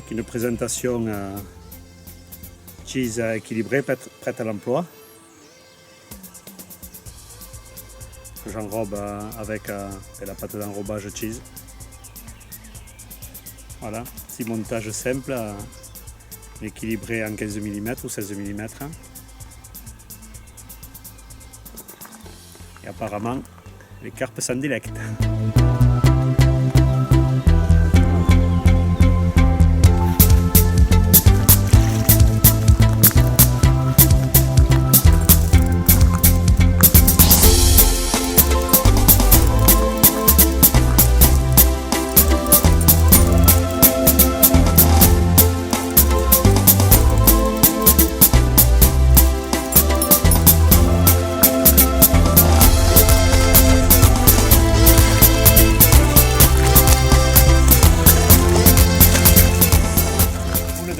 avec une présentation cheese équilibrée, prête à l'emploi. J'enrobe avec la pâte d'enrobage cheese. Voilà, petit montage simple, équilibré en 15 mm ou 16 mm. Et apparemment, les carpes s'en délectent.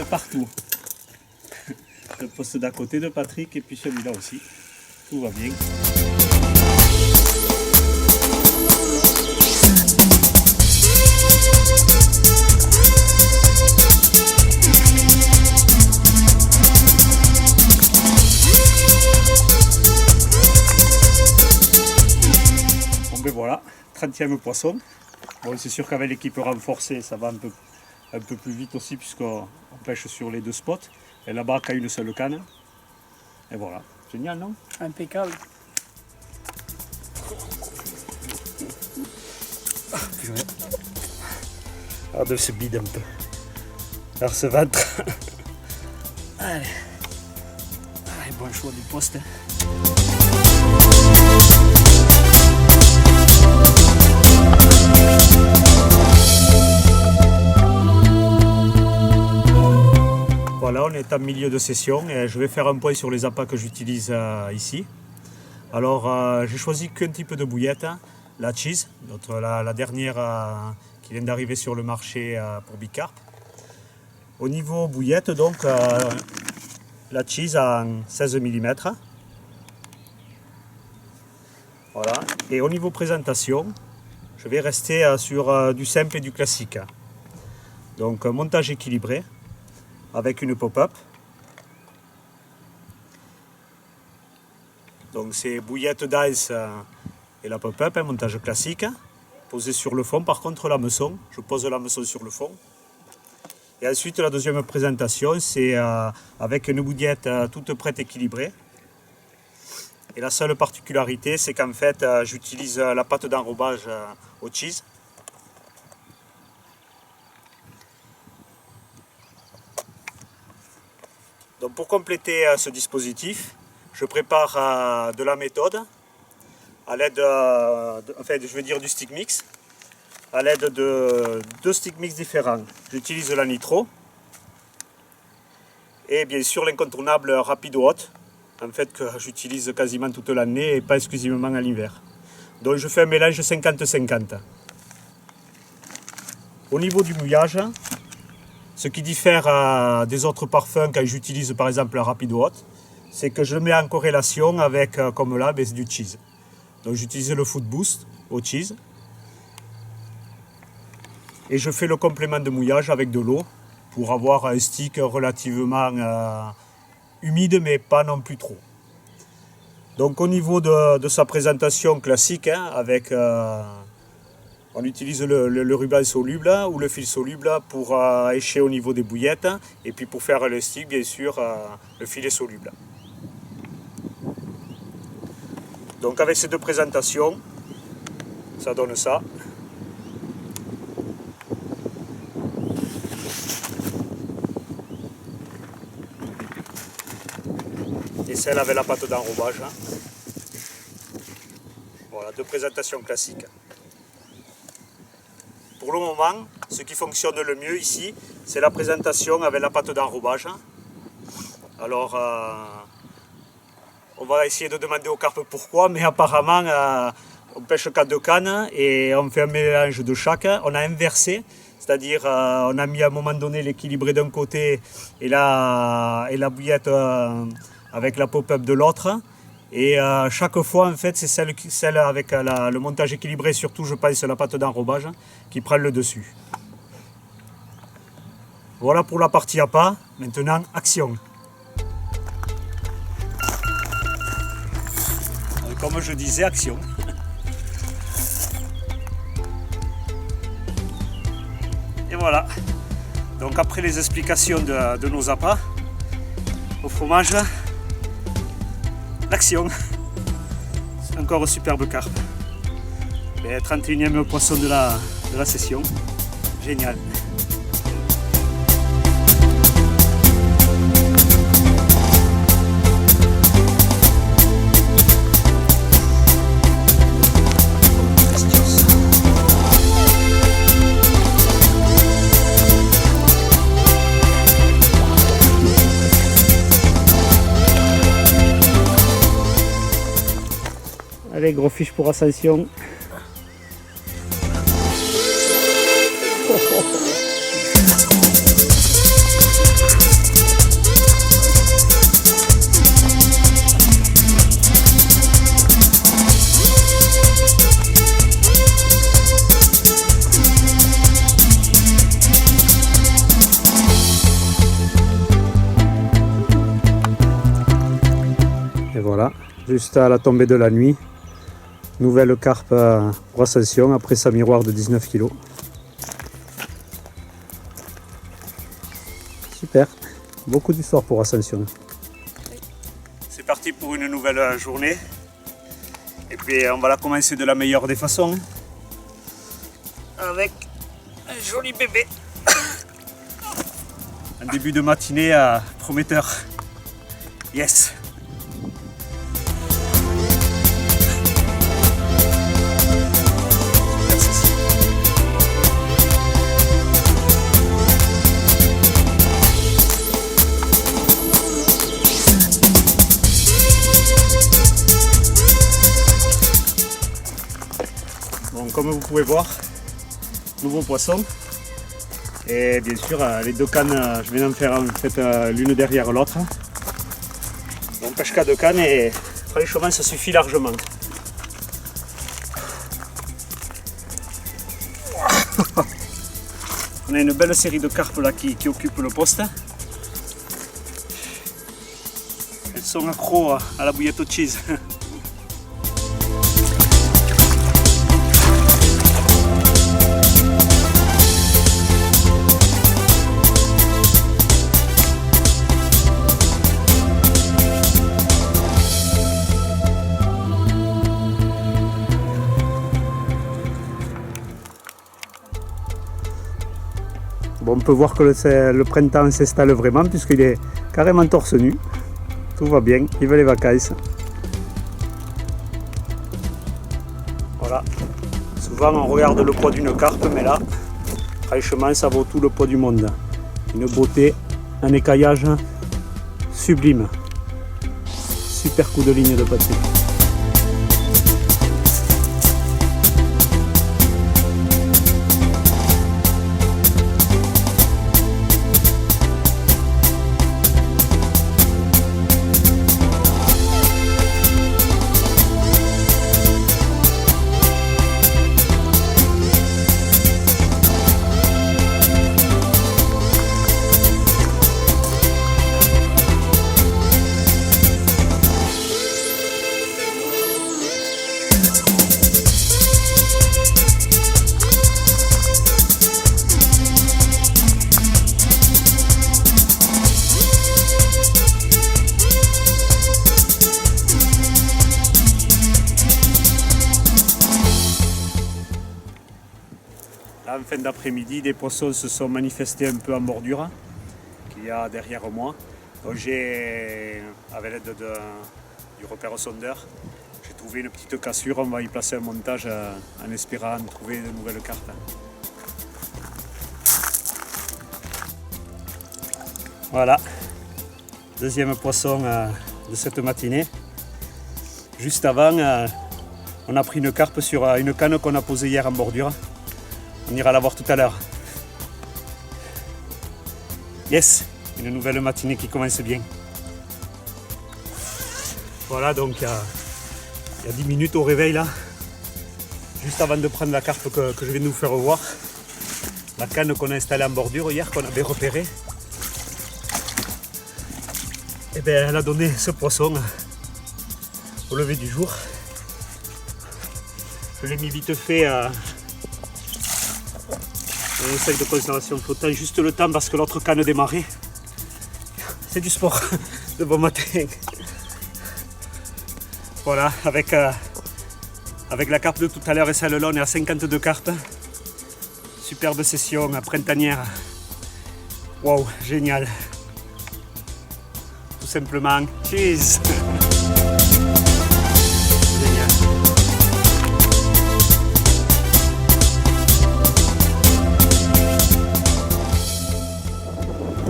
Partout. Le poste d'à côté de Patrick et puis celui-là aussi. Tout va bien. Bon ben voilà, 30e poisson. Bon, c'est sûr qu'avec l'équipe renforcée, ça va un peu plus vite aussi puisqu'on pêche sur les deux spots. Et la barque a une seule canne. Et voilà, génial, non? Impeccable. Regarde ce bide un peu. Alors ce ventre. Allez, bon choix du poste. Voilà, on est en milieu de session et je vais faire un point sur les appâts que j'utilise ici. Alors, j'ai choisi qu'un type de bouillette, la cheese, la dernière qui vient d'arriver sur le marché pour bicarpe. Au niveau bouillette, donc, la cheese en 16 mm. Voilà. Et au niveau présentation, je vais rester sur du simple et du classique. Donc, montage équilibré, avec une pop-up. Donc c'est bouillette d'ice et la pop-up, un montage classique. Posé sur le fond, par contre l'hameçon, je pose l'hameçon sur le fond. Et ensuite la deuxième présentation, c'est avec une bouillette toute prête équilibrée. Et la seule particularité, c'est qu'en fait j'utilise la pâte d'enrobage au cheese. Donc pour compléter ce dispositif, je prépare de la méthode à l'aide du stick mix, à l'aide de deux stick mix différents. J'utilise la nitro et bien sûr l'incontournable Rapido Hot, en fait que j'utilise quasiment toute l'année et pas exclusivement à l'hiver. Donc je fais un mélange 50-50. Au niveau du mouillage, ce qui diffère des autres parfums quand j'utilise par exemple un Rapido Hot, c'est que je le mets en corrélation avec, comme là, c'est du cheese. Donc j'utilise le Food Boost au cheese. Et je fais le complément de mouillage avec de l'eau pour avoir un stick relativement humide mais pas non plus trop. Donc au niveau de sa présentation classique, avec... on utilise le ruban soluble ou le fil soluble pour écher au niveau des bouillettes et puis pour faire le stick, bien sûr, le filet soluble. Donc avec ces deux présentations, ça donne ça. Et celle avec la pâte d'enrobage. Voilà, deux présentations classiques. Pour le moment, ce qui fonctionne le mieux ici, c'est la présentation avec la pâte d'enrobage. Alors, on va essayer de demander aux carpes pourquoi, mais apparemment, on pêche qu'à deux cannes et on fait un mélange de chaque. On a inversé, c'est-à-dire on a mis à un moment donné l'équilibré d'un côté et la bouillette avec la pop-up de l'autre. Et chaque fois, en fait, c'est celle avec le montage équilibré, surtout, je pense, la pâte d'enrobage, qui prend le dessus. Voilà pour la partie appât. Maintenant, action. Comme je disais, action. Et voilà. Donc après les explications de nos appâts, au fromage, l'action. Encore un superbe carpe. Le 31e poisson de la session. Génial. Allez, gros fiche pour Ascension. Et voilà, juste à la tombée de la nuit. Nouvelle carpe pour Ascension après sa miroir de 19 kg. Super, beaucoup d'histoire pour Ascension. C'est parti pour une nouvelle journée. Et puis on va la commencer de la meilleure des façons. Avec un joli bébé. Un début de matinée prometteur. Yes! Bon, comme vous pouvez voir, nouveau poisson. Et bien sûr, les deux cannes, je vais en faire en fait l'une derrière l'autre. On pêche qu'à deux cannes et franchement, ça suffit largement. On a une belle série de carpes là qui occupent le poste. Elles sont accros à la bouillette au cheese. Bon, on peut voir que le printemps s'installe vraiment puisqu'il est carrément torse nu. Tout va bien, il veut les vacances. Voilà. Souvent on regarde le poids d'une carpe, mais là, franchement, ça vaut tout le poids du monde. Une beauté, un écaillage sublime. Super coup de ligne de Patrick. Là, en fin d'après-midi, des poissons se sont manifestés un peu en bordure qu'il y a derrière moi. Donc j'ai, avec l'aide du repère sondeur, j'ai trouvé une petite cassure. On va y placer un montage en espérant trouver de nouvelles cartes. Voilà, deuxième poisson de cette matinée. Juste avant, on a pris une carpe sur une canne qu'on a posée hier en bordure. On ira la voir tout à l'heure. Yes, une nouvelle matinée qui commence bien. Voilà, donc il y a 10 minutes au réveil là, juste avant de prendre la carpe que je viens de vous faire voir. La canne qu'on a installée en bordure hier, qu'on avait repérée, et bien, elle a donné ce poisson au lever du jour. Je l'ai mis vite fait dans un sac de conservation flottant, juste le temps parce que l'autre canne démarrait. C'est du sport de bon matin. Voilà, avec la carpe de tout à l'heure et celle-là, on est à 52 carpes. Superbe session printanière. Wow, génial. Tout simplement, cheese. Génial.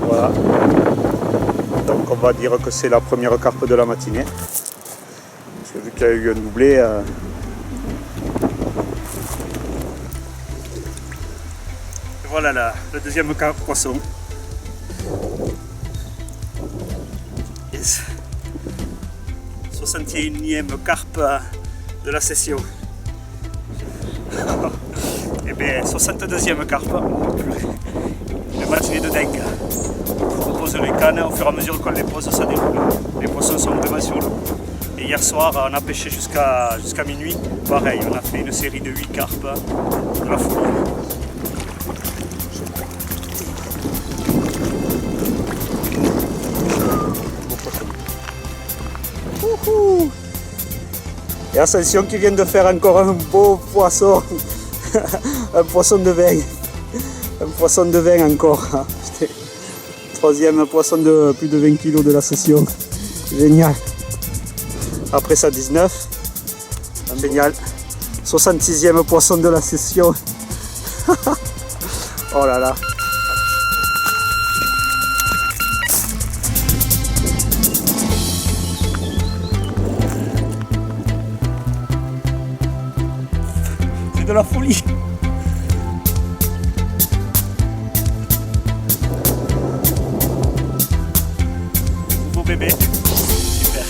Voilà. Donc on va dire que c'est la première carpe de la matinée. Parce que vu qu'il y a eu un doublé, voilà le deuxième poisson. Yes. 61e carpe de la session. Et bien 62e carpe. Le matinée de dingue. On pose les cannes, au fur et à mesure qu'on les pose, ça déroule. Les poissons sont vraiment sur le coup. Et hier soir, on a pêché jusqu'à minuit. Pareil, on a fait une série de 8 carpes. De la folie. Et Ascension qui vient de faire encore un beau poisson, un poisson de vin, encore. Troisième poisson de plus de 20 kg de la session, génial. Après ça 19, génial. 66e poisson de la session. Oh là là. De la folie. Nouveau bébé. Super.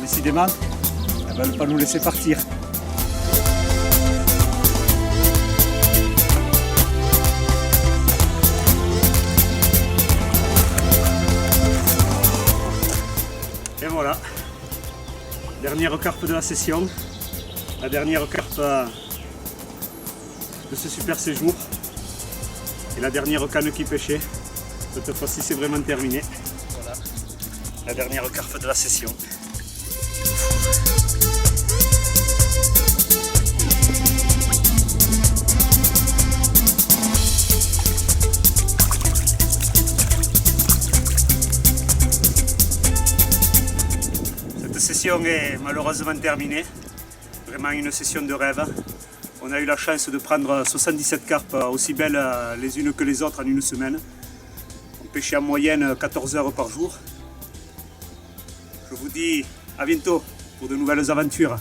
Décidément, elle ne va pas nous laisser partir. Et voilà, dernière carpe de la session, la dernière carpe de ce super séjour et la dernière canne qui pêchait. Cette fois-ci c'est vraiment terminé. Voilà, la dernière carpe de la session. Cette session est malheureusement terminée, vraiment une session de rêve. On a eu la chance de prendre 77 carpes aussi belles les unes que les autres en une semaine. On pêchait en moyenne 14 heures par jour. Je vous dis à bientôt pour de nouvelles aventures.